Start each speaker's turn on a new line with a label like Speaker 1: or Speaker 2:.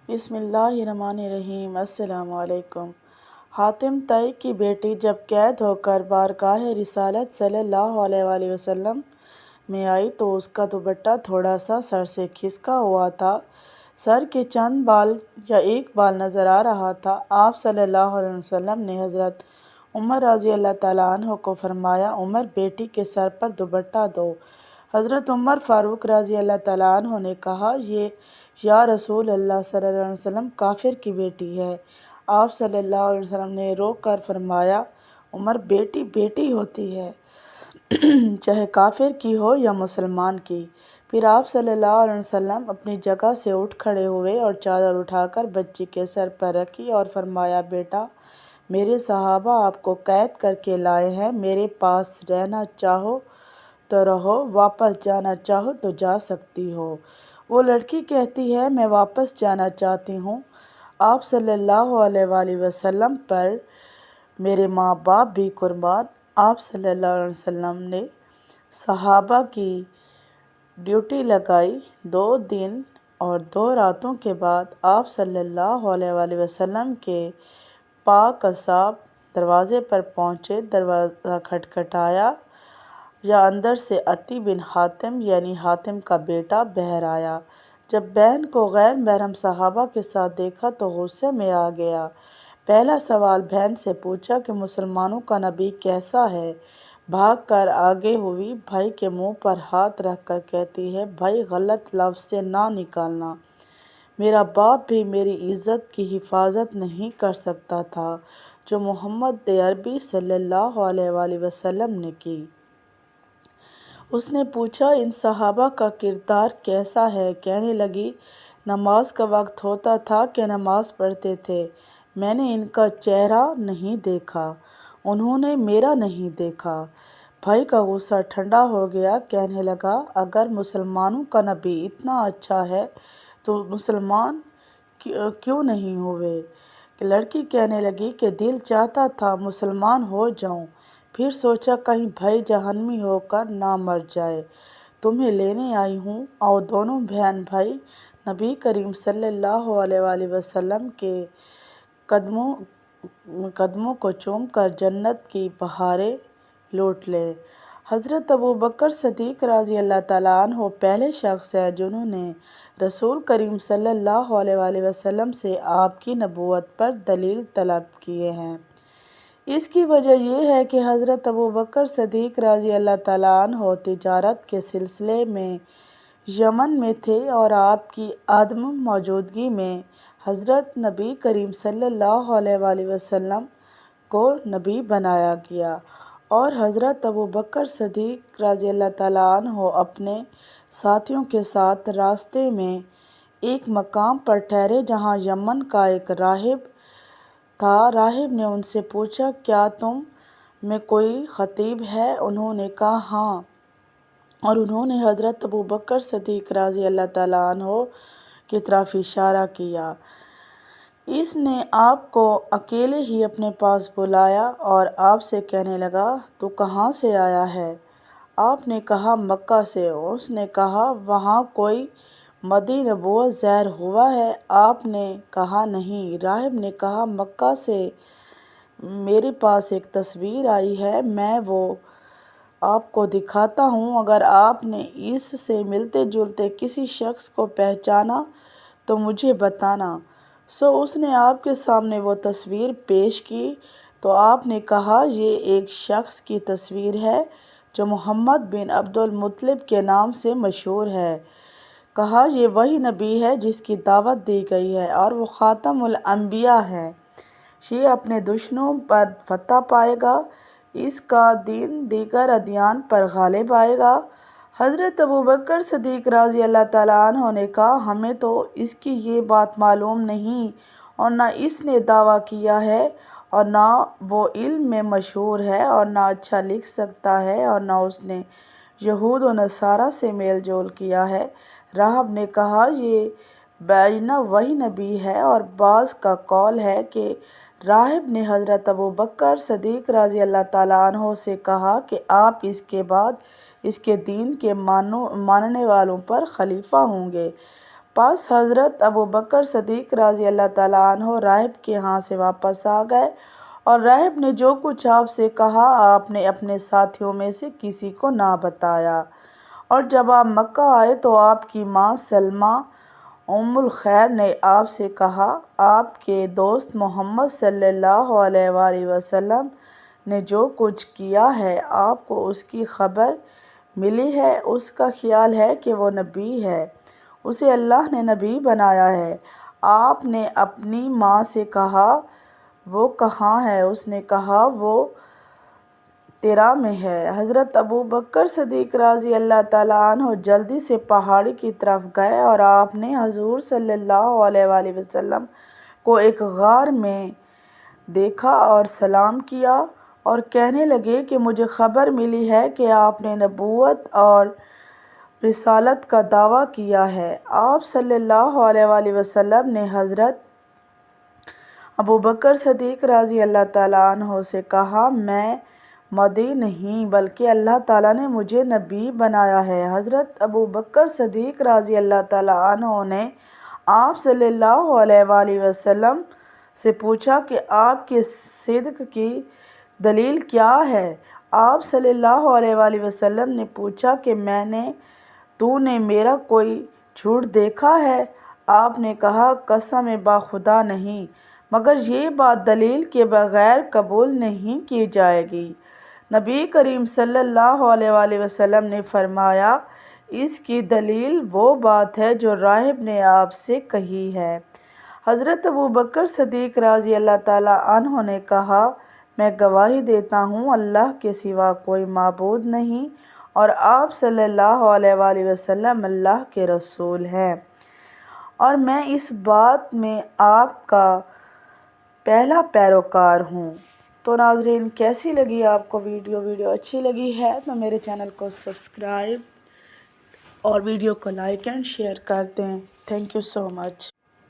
Speaker 1: بسم اللہ الرحمن الرحیم۔ السلام علیکم۔ حاتم طئی کی بیٹی جب قید ہو کر بارگاہ رسالت صلی اللہ علیہ وآلہ وسلم میں آئی تو اس کا دوپٹہ تھوڑا سا سر سے کھسکا ہوا تھا، سر کے چند بال یا ایک بال نظر آ رہا تھا۔ آپ صلی اللہ علیہ وسلم نے حضرت عمر رضی اللہ تعالیٰ عنہ کو فرمایا، عمر بیٹی کے سر پر دوپٹہ دو۔ حضرت عمر فاروق رضی اللہ تعالیٰ عنہ نے کہا، یا رسول اللہ صلی اللہ علیہ وسلم کافر کی بیٹی ہے۔ آپ صلی اللہ علیہ وسلم نے روک کر فرمایا، عمر بیٹی بیٹی ہوتی ہے، چاہے کافر کی ہو یا مسلمان کی۔ پھر آپ صلی اللہ علیہ وسلم اپنی جگہ سے اٹھ کھڑے ہوئے اور چادر اٹھا کر بچی کے سر پر رکھی اور فرمایا، بیٹا، میرے صحابہ آپ کو قید کر کے لائے ہیں، میرے پاس رہنا چاہو تو رہو، واپس جانا چاہو تو جا سکتی ہو۔ وہ لڑکی کہتی ہے، میں واپس جانا چاہتی ہوں۔ آپ صلی اللہ علیہ وآلہ وسلم پر میرے ماں باپ بھی قربان۔ آپ صلی اللہ علیہ وسلم نے صحابہ کی ڈیوٹی لگائی۔ 2 دن اور 2 راتوں کے بعد آپ صلی اللہ علیہ وآلہ وسلم کے پاک اصحاب دروازے پر پہنچے۔ دروازہ کھٹکھٹایا یا اندر سے عدی بن حاتم یعنی حاتم کا بیٹا بہر آیا۔ جب بہن کو غیر محرم صحابہ کے ساتھ دیکھا تو غصے میں آ گیا۔ پہلا سوال بہن سے پوچھا کہ مسلمانوں کا نبی کیسا ہے؟ بھاگ کر آگے ہوئی، بھائی کے منہ پر ہاتھ رکھ کر کہتی ہے، بھائی غلط لفظ سے نہ نکالنا، میرا باپ بھی میری عزت کی حفاظت نہیں کر سکتا تھا جو محمد عربی صلی اللہ علیہ وآلہ وسلم نے کی۔ اس نے پوچھا، ان صحابہ کا کردار کیسا ہے؟ کہنے لگی، نماز کا وقت ہوتا تھا کہ نماز پڑھتے تھے، میں نے ان کا چہرہ نہیں دیکھا، انہوں نے میرا نہیں دیکھا۔ بھائی کا غصہ ٹھنڈا ہو گیا، کہنے لگا، اگر مسلمانوں کا نبی اتنا اچھا ہے تو مسلمان کیوں نہیں ہوئے؟ لڑکی کہنے لگی کہ دل چاہتا تھا مسلمان ہو جاؤں، پھر سوچا کہیں بھائی جہنمی ہو کر نہ مر جائے، تمہیں لینے آئی ہوں۔ اور دونوں بہن بھائی نبی کریم صلی اللہ علیہ وآلہ وسلم کے قدموں کو چوم کر جنت کی بہاریں لوٹ لیں۔ حضرت ابوبکر صدیق رضی اللہ تعالیٰ عنہ پہلے شخص ہیں جنہوں نے رسول کریم صلی اللہ علیہ وآلہ وسلم سے آپ کی نبوت پر دلیل طلب کیے ہیں۔ اس کی وجہ یہ ہے کہ حضرت ابوبکر صدیق رضی اللہ تعالیٰ عنہ تجارت کے سلسلے میں یمن میں تھے اور آپ کی عدم موجودگی میں حضرت نبی کریم صلی اللہ علیہ وآلہ وسلم کو نبی بنایا گیا، اور حضرت ابوبکر صدیق رضی اللہ تعالیٰ عنہ اپنے ساتھیوں کے ساتھ راستے میں ایک مقام پر ٹھہرے جہاں یمن کا ایک راہب تھا۔ راہب نے ان سے پوچھا، کیا تم میں کوئی خطیب ہے؟ انہوں نے کہا، ہاں، اور انہوں نے حضرت ابوبکر صدیق رضی اللہ تعالیٰ عنہ کی طرف اشارہ کیا۔ اس نے آپ کو اکیلے ہی اپنے پاس بلایا اور آپ سے کہنے لگا، تو کہاں سے آیا ہے؟ آپ نے کہا، مکہ سے۔ اس نے کہا، وہاں کوئی مدعی نبوت ظاہر ہوا ہے؟ آپ نے کہا، نہیں۔ راہب نے کہا، مکہ سے میرے پاس ایک تصویر آئی ہے، میں وہ آپ کو دکھاتا ہوں، اگر آپ نے اس سے ملتے جلتے کسی شخص کو پہچانا تو مجھے بتانا۔ سو اس نے آپ کے سامنے وہ تصویر پیش کی تو آپ نے کہا، یہ ایک شخص کی تصویر ہے جو محمد بن عبد المطلب کے نام سے مشہور ہے۔ کہا، یہ وہی نبی ہے جس کی دعوت دی گئی ہے اور وہ خاتم الانبیاء ہے، یہ اپنے دشمنوں پر فتح پائے گا، اس کا دین دیگر ادیان پر غالب آئے گا۔ حضرت ابوبکر صدیق رضی اللہ تعالیٰ عنہ نے کہا، ہمیں تو اس کی یہ بات معلوم نہیں، اور نہ اس نے دعویٰ کیا ہے، اور نہ وہ علم میں مشہور ہے، اور نہ اچھا لکھ سکتا ہے، اور نہ اس نے یہود و نصارہ سے میل جول کیا ہے۔ راہب نے کہا، یہ بعینہ وہی نبی ہے۔ اور بعض کا قول ہے کہ راہب نے حضرت ابوبکر صدیق رضی اللہ تعالیٰ عنہ سے کہا کہ آپ اس کے بعد اس کے دین کے ماننے والوں پر خلیفہ ہوں گے، پس حضرت ابو بکر صدیق رضی اللہ تعالیٰ عنہ راہب کے ہاں سے واپس آ گئے اور راہب نے جو کچھ آپ سے کہا آپ نے اپنے ساتھیوں میں سے کسی کو نہ بتایا۔ اور جب آپ مکہ آئے تو آپ کی ماں سلمہ ام الخیر نے آپ سے کہا آپ کے دوست محمد صلی اللہ علیہ وآلہ وسلم نے جو کچھ کیا ہے آپ کو اس کی خبر ملی ہے؟ اس کا خیال ہے کہ وہ نبی ہے، اسے اللہ نے نبی بنایا ہے۔ آپ نے اپنی ماں سے کہا وہ کہاں ہے؟ اس نے کہا وہ تیرا میں ہے۔ حضرت ابو بکر صدیق رضی اللہ تعالیٰ عنہ جلدی سے پہاڑی کی طرف گئے اور آپ نے حضور صلی اللہ علیہ وآلہ وسلم کو ایک غار میں دیکھا اور سلام کیا اور کہنے لگے کہ مجھے خبر ملی ہے کہ آپ نے نبوت اور رسالت کا دعویٰ کیا ہے۔ آپ صلی اللہ علیہ وآلہ وسلم نے حضرت ابو بکر صدیق رضی اللہ تعالیٰ عنہ سے کہا میں مدعی نہیں بلکہ اللہ تعالیٰ نے مجھے نبی بنایا ہے۔ حضرت ابو بکر صدیق رضی اللہ تعالیٰ عنہ نے آپ صلی اللہ علیہ وآلہ وسلم سے پوچھا کہ آپ کے صدق کی دلیل کیا ہے؟ آپ صلی اللہ علیہ وآلہ وسلم نے پوچھا کہ تو نے میرا کوئی جھوٹ دیکھا ہے؟ آپ نے کہا قسم بخدا نہیں، مگر یہ بات دلیل کے بغیر قبول نہیں کی جائے گی۔ نبی کریم صلی اللہ علیہ وآلہ وسلم نے فرمایا اس کی دلیل وہ بات ہے جو راہب نے آپ سے کہی ہے۔ حضرت ابو بکر صدیق رضی اللہ تعالیٰ عنہ نے کہا میں گواہی دیتا ہوں اللہ کے سوا کوئی معبود نہیں اور آپ صلی اللہ علیہ وآلہ وسلم اللہ کے رسول ہیں، اور میں اس بات میں آپ کا پہلا پیروکار ہوں۔ تو ناظرین کیسی لگی آپ کو ویڈیو اچھی لگی ہے تو میرے چینل کو سبسکرائب اور ویڈیو کو لائک اینڈ شیئر کر دیں۔ Thank you so much.